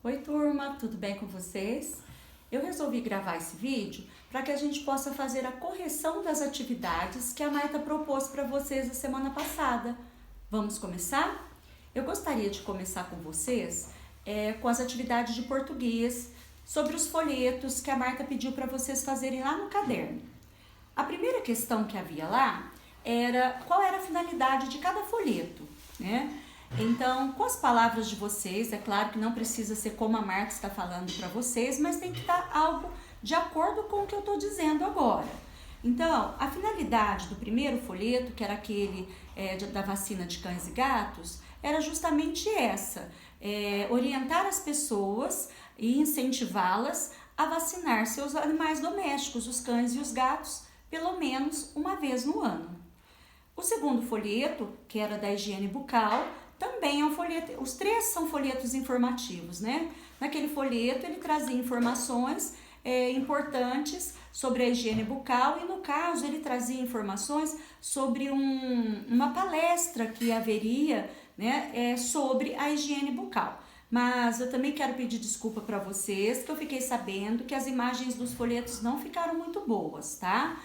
Oi, turma, tudo bem com vocês? Eu resolvi gravar esse vídeo para que a gente possa fazer a correção das atividades que a Marta propôs para vocês a semana passada. Vamos começar? Eu gostaria de começar com vocês com as atividades de português sobre os folhetos que a Marta pediu para vocês fazerem lá no caderno. A primeira questão que havia lá era qual era a finalidade de cada folheto, né? Então, com as palavras de vocês, é claro que não precisa ser como a Marta está falando para vocês, mas tem que estar algo de acordo com o que eu estou dizendo agora. Então, a finalidade do primeiro folheto, que era aquele da vacina de cães e gatos, era justamente essa, orientar as pessoas e incentivá-las a vacinar seus animais domésticos, os cães e os gatos, pelo menos uma vez no ano. O segundo folheto, que era da higiene bucal, também é um folheto, os três são folhetos informativos, né? Naquele folheto ele trazia informações importantes sobre a higiene bucal e no caso ele trazia informações sobre uma palestra que haveria, né, sobre a higiene bucal. Mas eu também quero pedir desculpa para vocês que eu fiquei sabendo que as imagens dos folhetos não ficaram muito boas, tá?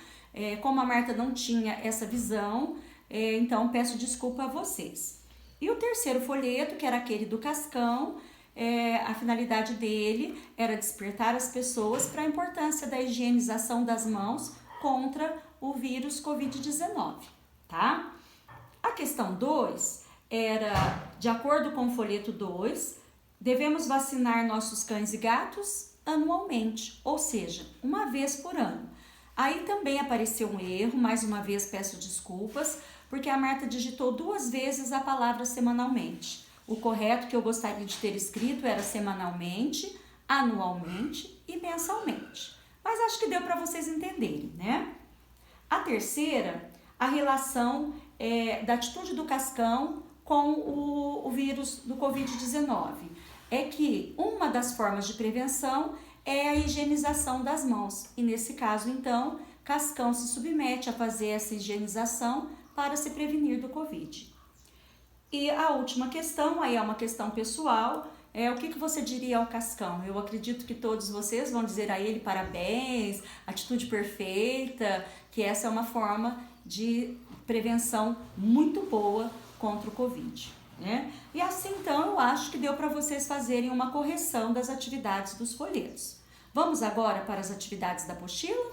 Como a Marta não tinha essa visão, então peço desculpa a vocês. E o terceiro folheto, que era aquele do Cascão, a finalidade dele era despertar as pessoas para a importância da higienização das mãos contra o vírus Covid-19, tá? A questão 2 era, de acordo com o folheto 2, devemos vacinar nossos cães e gatos anualmente, ou seja, uma vez por ano. Aí também apareceu um erro, mais uma vez peço desculpas, porque a Marta digitou 2 vezes a palavra semanalmente. O correto que eu gostaria de ter escrito era semanalmente, anualmente e mensalmente. Mas acho que deu para vocês entenderem, né? A terceira, a relação da atitude do Cascão com o vírus do Covid-19. É que uma das formas de prevenção é a higienização das mãos. E nesse caso, então, Cascão se submete a fazer essa higienização para se prevenir do Covid. E a última questão, aí é uma questão pessoal, o que você diria ao Cascão? Eu acredito que todos vocês vão dizer a ele parabéns, atitude perfeita, que essa é uma forma de prevenção muito boa contra o Covid, né? E assim, então, eu acho que deu para vocês fazerem uma correção das atividades dos folhetos. Vamos agora para as atividades da apostila?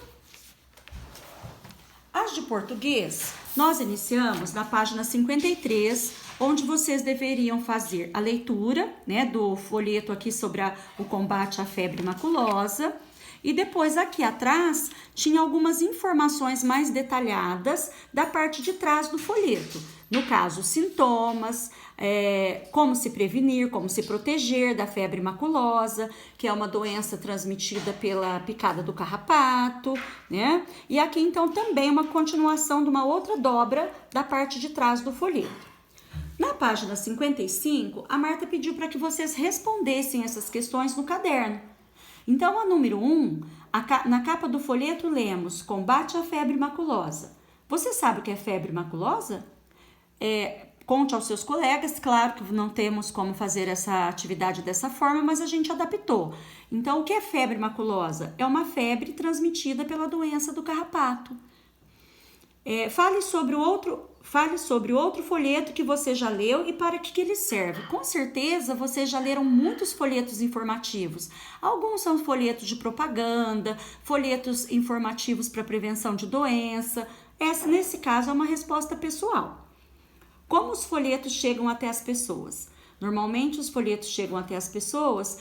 As de português, nós iniciamos na página 53, onde vocês deveriam fazer a leitura, né, do folheto aqui sobre o combate à febre maculosa. E depois aqui atrás tinha algumas informações mais detalhadas da parte de trás do folheto. No caso, sintomas, como se prevenir, como se proteger da febre maculosa, que é uma doença transmitida pela picada do carrapato, né? E aqui então também uma continuação de uma outra dobra da parte de trás do folheto. Na página 55, a Marta pediu para que vocês respondessem essas questões no caderno. Então, a número 1, na capa do folheto lemos combate à febre maculosa. Você sabe o que é febre maculosa? Conte aos seus colegas, claro que não temos como fazer essa atividade dessa forma, mas a gente adaptou. Então, o que é febre maculosa? É uma febre transmitida pela doença do carrapato. Fale sobre outro folheto que você já leu e para que ele serve. Com certeza vocês já leram muitos folhetos informativos. Alguns são folhetos de propaganda, folhetos informativos para prevenção de doença. Nesse caso, é uma resposta pessoal. Como os folhetos chegam até as pessoas? Normalmente os folhetos chegam até as pessoas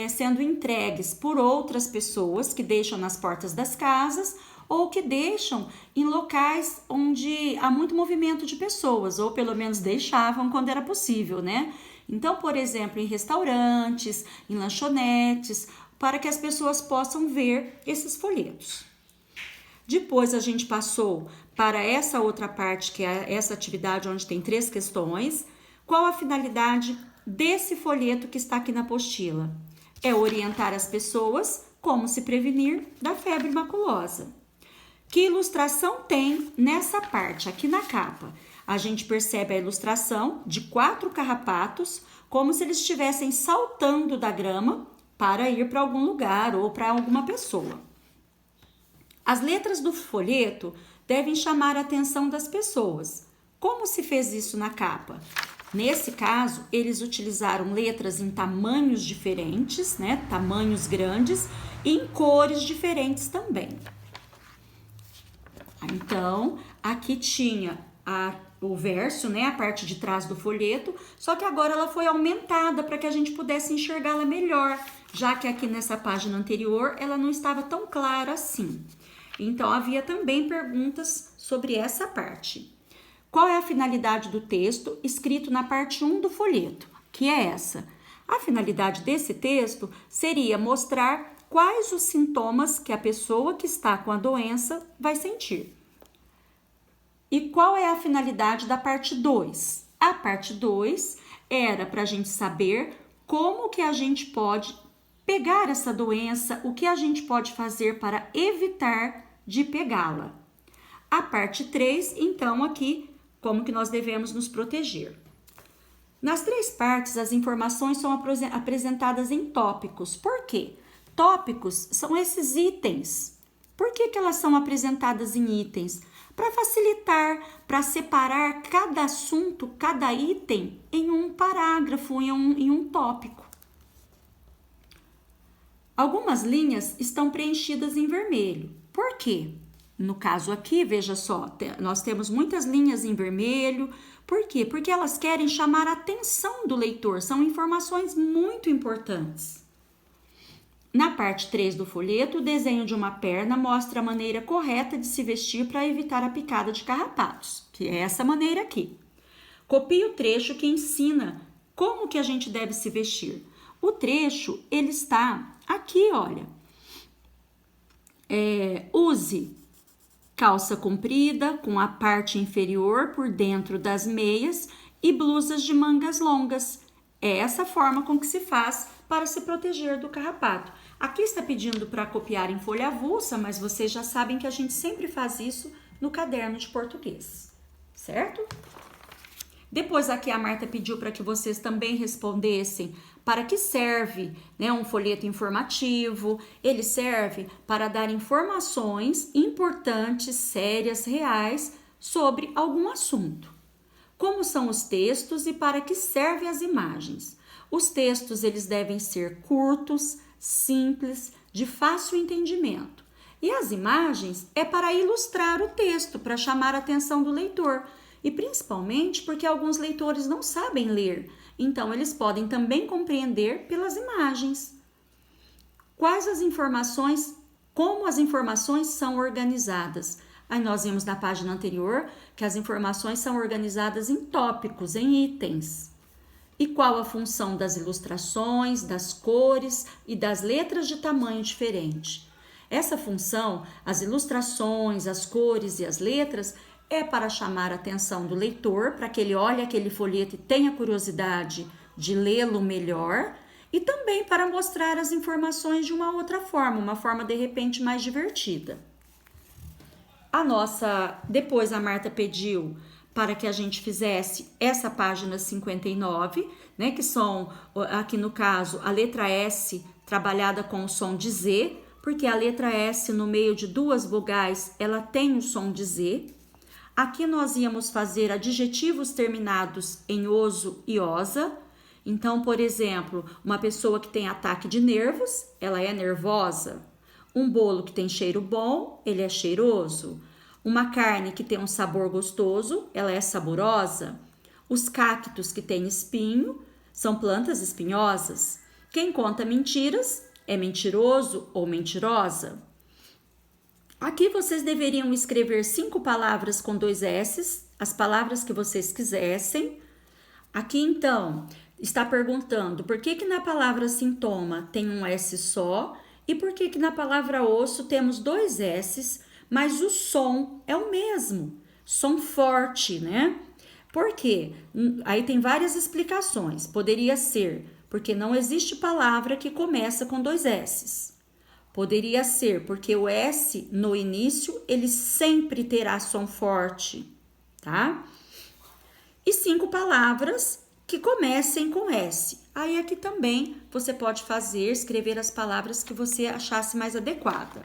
sendo entregues por outras pessoas que deixam nas portas das casas ou que deixam em locais onde há muito movimento de pessoas, ou pelo menos deixavam quando era possível, né? Então, por exemplo, em restaurantes, em lanchonetes, para que as pessoas possam ver esses folhetos. Depois a gente passou para essa outra parte, que é essa atividade onde tem 3 questões. Qual a finalidade desse folheto que está aqui na apostila? É orientar as pessoas como se prevenir da febre maculosa. Que ilustração tem nessa parte, aqui na capa? A gente percebe a ilustração de 4 carrapatos como se eles estivessem saltando da grama para ir para algum lugar ou para alguma pessoa. As letras do folheto devem chamar a atenção das pessoas. Como se fez isso na capa? Nesse caso, eles utilizaram letras em tamanhos diferentes, né? Tamanhos grandes e em cores diferentes também. Então, aqui tinha o verso, né? A parte de trás do folheto, só que agora ela foi aumentada para que a gente pudesse enxergá-la melhor, já que aqui nessa página anterior ela não estava tão clara assim. Então, havia também perguntas sobre essa parte. Qual é a finalidade do texto escrito na parte 1 do folheto? Que é essa. A finalidade desse texto seria mostrar quais os sintomas que a pessoa que está com a doença vai sentir. E qual é a finalidade da parte 2? A parte 2 era para a gente saber como que a gente pode pegar essa doença, o que a gente pode fazer para evitar de pegá-la. A parte 3, então, aqui, como que nós devemos nos proteger. Nas 3 partes, as informações são apresentadas em tópicos. Por quê? Tópicos são esses itens. Por que elas são apresentadas em itens? Para facilitar, para separar cada assunto, cada item em um parágrafo, em um tópico. Algumas linhas estão preenchidas em vermelho. Por quê? No caso aqui, veja só, nós temos muitas linhas em vermelho. Por quê? Porque elas querem chamar a atenção do leitor. São informações muito importantes. Na parte 3 do folheto, o desenho de uma perna mostra a maneira correta de se vestir para evitar a picada de carrapatos, que é essa maneira aqui. Copie o trecho que ensina como que a gente deve se vestir. O trecho, ele está aqui, olha. Use calça comprida com a parte inferior por dentro das meias e blusas de mangas longas. É essa forma com que se faz para se proteger do carrapato. Aqui está pedindo para copiar em folha avulsa, mas vocês já sabem que a gente sempre faz isso no caderno de português, certo? Depois aqui a Marta pediu para que vocês também respondessem para que serve, né, um folheto informativo. Ele serve para dar informações importantes, sérias, reais sobre algum assunto. Como são os textos e para que servem as imagens? Os textos eles devem ser curtos, simples, de fácil entendimento. E as imagens é para ilustrar o texto, para chamar a atenção do leitor. E principalmente porque alguns leitores não sabem ler, então eles podem também compreender pelas imagens. Quais as informações, como as informações são organizadas? Aí nós vimos na página anterior que as informações são organizadas em tópicos, em itens. E qual a função das ilustrações, das cores e das letras de tamanho diferente? Essa função, as ilustrações, as cores e as letras, é para chamar a atenção do leitor, para que ele olhe aquele folheto e tenha curiosidade de lê-lo melhor, e também para mostrar as informações de uma outra forma, uma forma de repente mais divertida. Depois a Marta pediu para que a gente fizesse essa página 59, né, que são, aqui no caso, a letra S trabalhada com o som de Z, porque a letra S no meio de 2 vogais, ela tem o som de Z. Aqui nós íamos fazer adjetivos terminados em oso e osa. Então, por exemplo, uma pessoa que tem ataque de nervos, ela é nervosa. Um bolo que tem cheiro bom, ele é cheiroso. Uma carne que tem um sabor gostoso, ela é saborosa. Os cactos que têm espinho são plantas espinhosas. Quem conta mentiras é mentiroso ou mentirosa. Aqui vocês deveriam escrever 5 palavras com 2 S's, as palavras que vocês quisessem. Aqui, então, está perguntando por que na palavra sintoma tem um S só e por que na palavra osso temos 2 S's, mas o som é o mesmo, som forte, né? Por quê? Aí tem várias explicações. Poderia ser porque não existe palavra que começa com 2 S's. Poderia ser porque o S no início, ele sempre terá som forte, tá? E 5 palavras que comecem com S. Aí aqui também você pode escrever as palavras que você achasse mais adequada.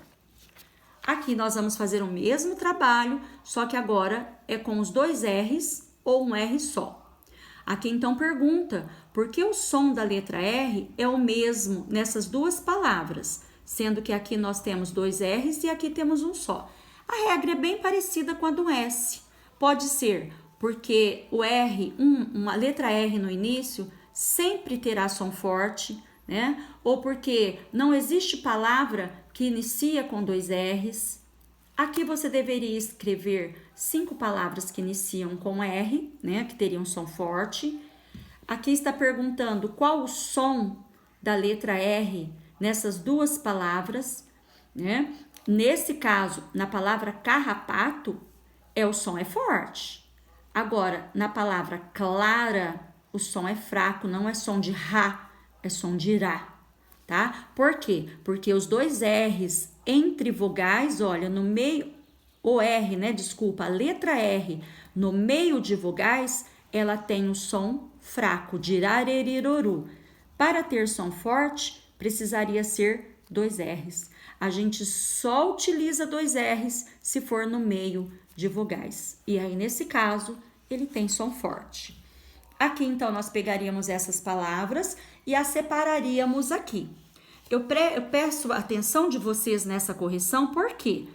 Aqui nós vamos fazer o mesmo trabalho, só que agora é com os 2 R's ou um R só. Aqui então pergunta, por que o som da letra R é o mesmo nessas duas palavras, sendo que aqui nós temos 2 R's e aqui temos um só. A regra é bem parecida com a do S. Pode ser porque o R, uma letra R no início, sempre terá som forte, né? Ou porque não existe palavra que inicia com 2 R's. Aqui você deveria escrever 5 palavras que iniciam com R, né? Que teriam som forte. Aqui está perguntando qual o som da letra R nessas duas palavras, né? Nesse caso, na palavra carrapato, o som é forte. Agora, na palavra clara, o som é fraco, não é som de Rá, é som de Rá, tá? Por quê? Porque os 2 R's entre vogais, olha, no meio, o R, né? Desculpa, a letra R no meio de vogais, ela tem o som fraco, de rareriroru. Para ter som forte, precisaria ser 2 R's. A gente só utiliza 2 R's se for no meio de vogais. E aí, nesse caso, ele tem som forte. Aqui, então, nós pegaríamos essas palavras e as separaríamos aqui. Eu peço a atenção de vocês nessa correção, porque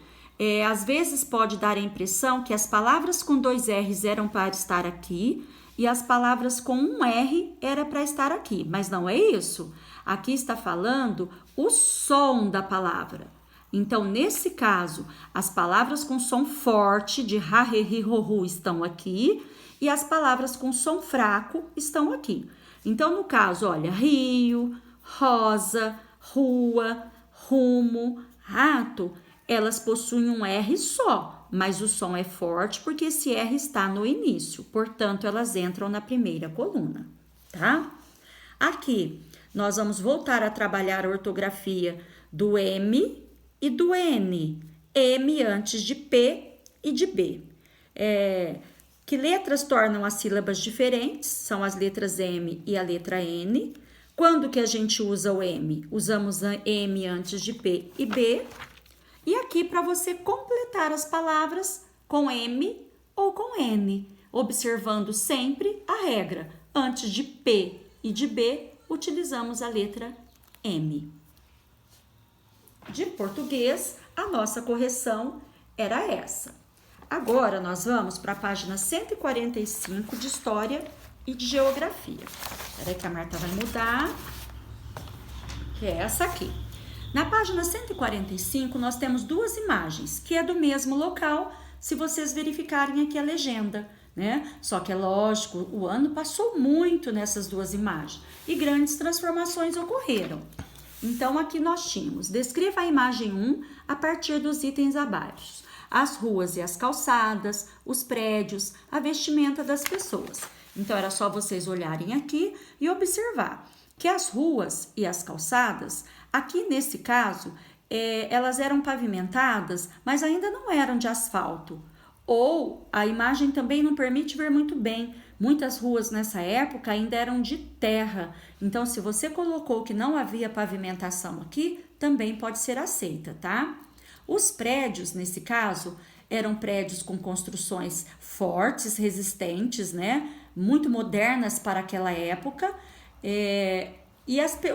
às vezes pode dar a impressão que as palavras com 2 R's eram para estar aqui e as palavras com um R era para estar aqui, mas não é isso. Aqui está falando o som da palavra. Então, nesse caso, as palavras com som forte de ra, re, ri, ro, ru estão aqui e as palavras com som fraco estão aqui. Então, no caso, olha, rio, rosa, rua, rumo, rato, elas possuem um R só, mas o som é forte porque esse R está no início, portanto, elas entram na primeira coluna, tá? Aqui, nós vamos voltar a trabalhar a ortografia do M e do N. M antes de P e de B. Que letras tornam as sílabas diferentes? São as letras M e a letra N. Quando que a gente usa o M? Usamos a M antes de P e B. E aqui para você completar as palavras com M ou com N, observando sempre a regra. Antes de P e de B, utilizamos a letra M. De português, a nossa correção era essa. Agora, nós vamos para a página 145 de História e de Geografia. Espera aí que a Marta vai mudar, que é essa aqui. Na página 145, nós temos 2 imagens, que é do mesmo local, se vocês verificarem aqui a legenda, né? Só que é lógico, o ano passou muito nessas 2 imagens e grandes transformações ocorreram. Então, aqui nós tínhamos, descreva a imagem 1 a partir dos itens abaixo. As ruas e as calçadas, os prédios, a vestimenta das pessoas. Então, era só vocês olharem aqui e observar que as ruas e as calçadas, aqui nesse caso, elas eram pavimentadas, mas ainda não eram de asfalto. Ou a imagem também não permite ver muito bem. Muitas ruas nessa época ainda eram de terra. Então, se você colocou que não havia pavimentação aqui, também pode ser aceita, tá? Os prédios, nesse caso, eram prédios com construções fortes, resistentes, né? Muito modernas para aquela época.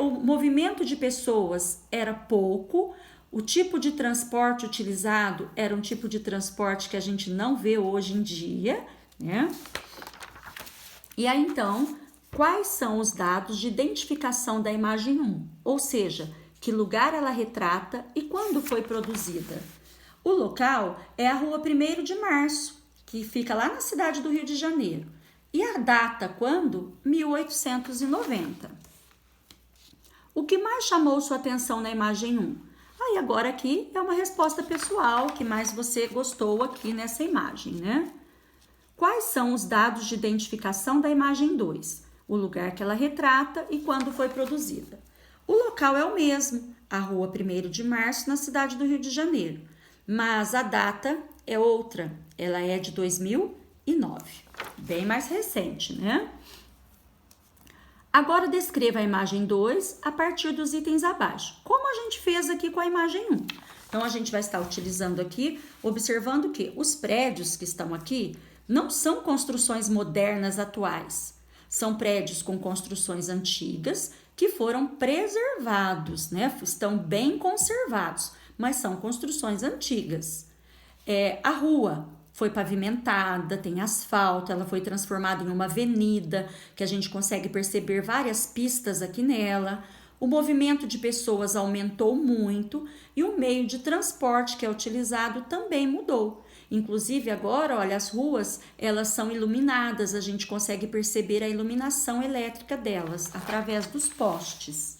O movimento de pessoas era pouco. O tipo de transporte utilizado era um tipo de transporte que a gente não vê hoje em dia, né? E aí, então, quais são os dados de identificação da imagem 1? Ou seja, que lugar ela retrata e quando foi produzida? O local é a Rua 1º de Março, que fica lá na cidade do Rio de Janeiro. E a data, quando? 1890. O que mais chamou sua atenção na imagem 1? Aí agora aqui é uma resposta pessoal, que mais você gostou aqui nessa imagem, né? Quais são os dados de identificação da imagem 2? O lugar que ela retrata e quando foi produzida. O local é o mesmo, a Rua 1º de Março, na cidade do Rio de Janeiro. Mas a data é outra, ela é de 2009, bem mais recente, né? Agora descreva a imagem 2 a partir dos itens abaixo, como a gente fez aqui com a imagem 1. Então, a gente vai estar utilizando aqui, observando que os prédios que estão aqui não são construções modernas atuais. São prédios com construções antigas que foram preservados, né? Estão bem conservados, mas são construções antigas. A rua foi pavimentada, tem asfalto, ela foi transformada em uma avenida, que a gente consegue perceber várias pistas aqui nela. O movimento de pessoas aumentou muito e o meio de transporte que é utilizado também mudou. Inclusive agora, olha, as ruas, elas são iluminadas, a gente consegue perceber a iluminação elétrica delas através dos postes.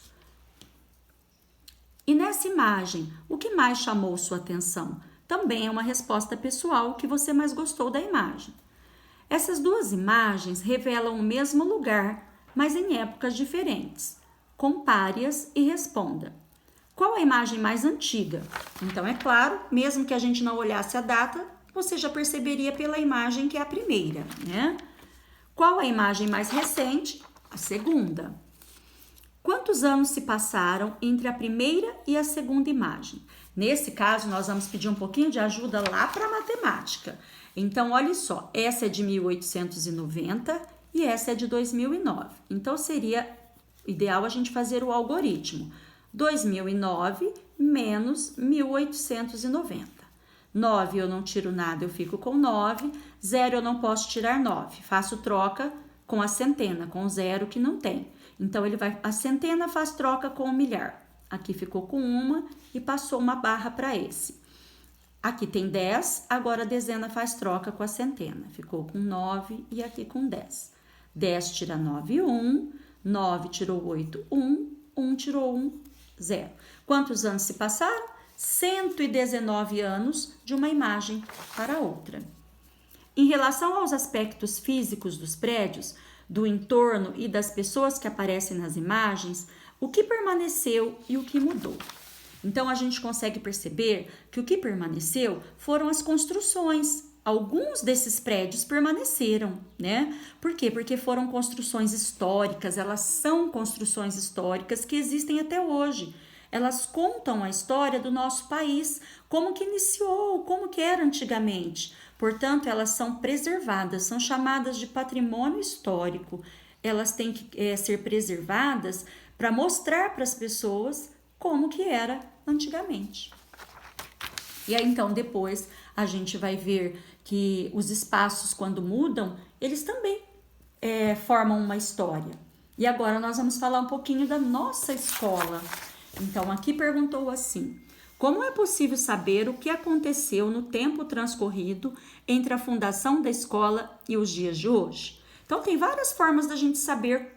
E nessa imagem, o que mais chamou sua atenção? Também é uma resposta pessoal que você mais gostou da imagem. Essas duas imagens revelam o mesmo lugar, mas em épocas diferentes. Compare-as e responda. Qual a imagem mais antiga? Então, é claro, mesmo que a gente não olhasse a data, você já perceberia pela imagem que é a primeira, né? Qual a imagem mais recente? A segunda. Quantos anos se passaram entre a primeira e a segunda imagem? Nesse caso, nós vamos pedir um pouquinho de ajuda lá para a matemática. Então, olha só, essa é de 1890 e essa é de 2009. Então, seria ideal a gente fazer o algoritmo. 2009 menos 1890. 9 eu não tiro nada, eu fico com 9. 0 eu não posso tirar 9. Faço troca com a centena, com 0 que não tem. Então, a centena faz troca com o milhar. Aqui ficou com uma e passou uma barra para esse. Aqui tem 10, agora a dezena faz troca com a centena. Ficou com 9 e aqui com 10. 10 tira 9, 1. 9 tirou 8, 1. 1 tirou 1, 0. Quantos anos se passaram? 119 anos de uma imagem para outra. Em relação aos aspectos físicos dos prédios, do entorno e das pessoas que aparecem nas imagens, o que permaneceu e o que mudou. Então, a gente consegue perceber que o que permaneceu foram as construções. Alguns desses prédios permaneceram, né? Por quê? Porque foram construções históricas, elas são construções históricas que existem até hoje. Elas contam a história do nosso país, como que iniciou, como que era antigamente. Portanto, elas são preservadas, são chamadas de patrimônio histórico. Elas têm que ser preservadas para mostrar para as pessoas como que era antigamente. E aí, então, depois a gente vai ver que os espaços, quando mudam, eles também formam uma história. E agora nós vamos falar um pouquinho da nossa escola. Então, aqui perguntou assim: como é possível saber o que aconteceu no tempo transcorrido entre a fundação da escola e os dias de hoje? Então, tem várias formas da gente saber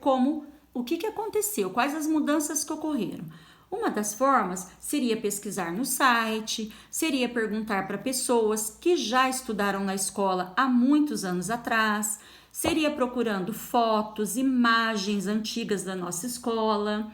o que aconteceu, quais as mudanças que ocorreram. Uma das formas seria pesquisar no site, seria perguntar para pessoas que já estudaram na escola há muitos anos atrás, seria procurando fotos, imagens antigas da nossa escola.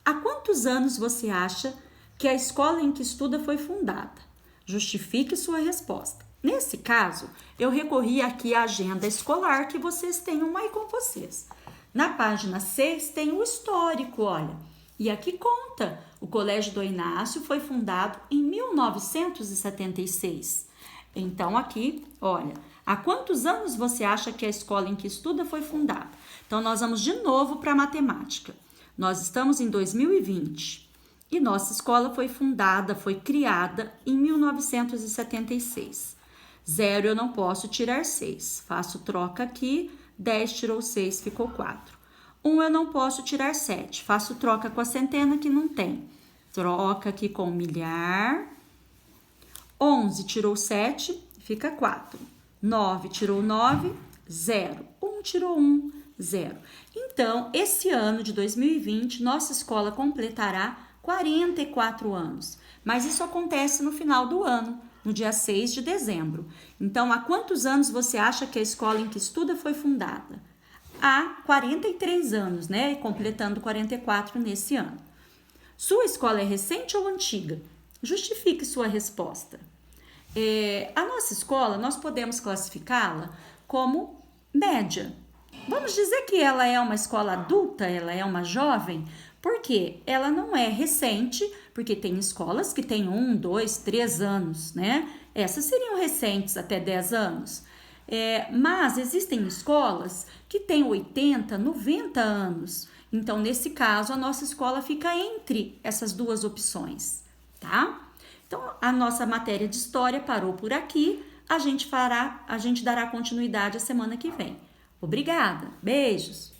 Há quantos anos você acha que a escola em que estuda foi fundada? Justifique sua resposta. Nesse caso, eu recorri aqui à agenda escolar que vocês tenham aí com vocês. Na página 6 tem o histórico, olha. E aqui conta, o Colégio Dom Inácio foi fundado em 1976. Então aqui, olha, há quantos anos você acha que a escola em que estuda foi fundada? Então nós vamos de novo para a matemática. Nós estamos em 2020 e nossa escola foi fundada, foi criada em 1976. 0 eu não posso tirar 6. Faço troca aqui, 10 tirou 6, ficou 4. 1 eu não posso tirar 7. Faço troca com a centena que não tem. Troca aqui com o milhar. 11 tirou 7, fica 4. 9 tirou 9, 0. 1 tirou 1, 0. Então, esse ano de 2020, nossa escola completará 44 anos. Mas isso acontece no final do ano, no dia 6 de dezembro. Então, há quantos anos você acha que a escola em que estuda foi fundada? Há 43 anos, né? Completando 44 nesse ano. Sua escola é recente ou antiga? Justifique sua resposta. A nossa escola, nós podemos classificá-la como média. Vamos dizer que ela é uma escola adulta, ela é uma jovem, porque ela não é recente, porque tem escolas que têm 1, 2, 3 anos, né? Essas seriam recentes, até 10 anos. Mas existem escolas que têm 80, 90 anos. Então, nesse caso, a nossa escola fica entre essas duas opções, tá? Então, a nossa matéria de história parou por aqui. A gente dará continuidade a semana que vem. Obrigada, beijos!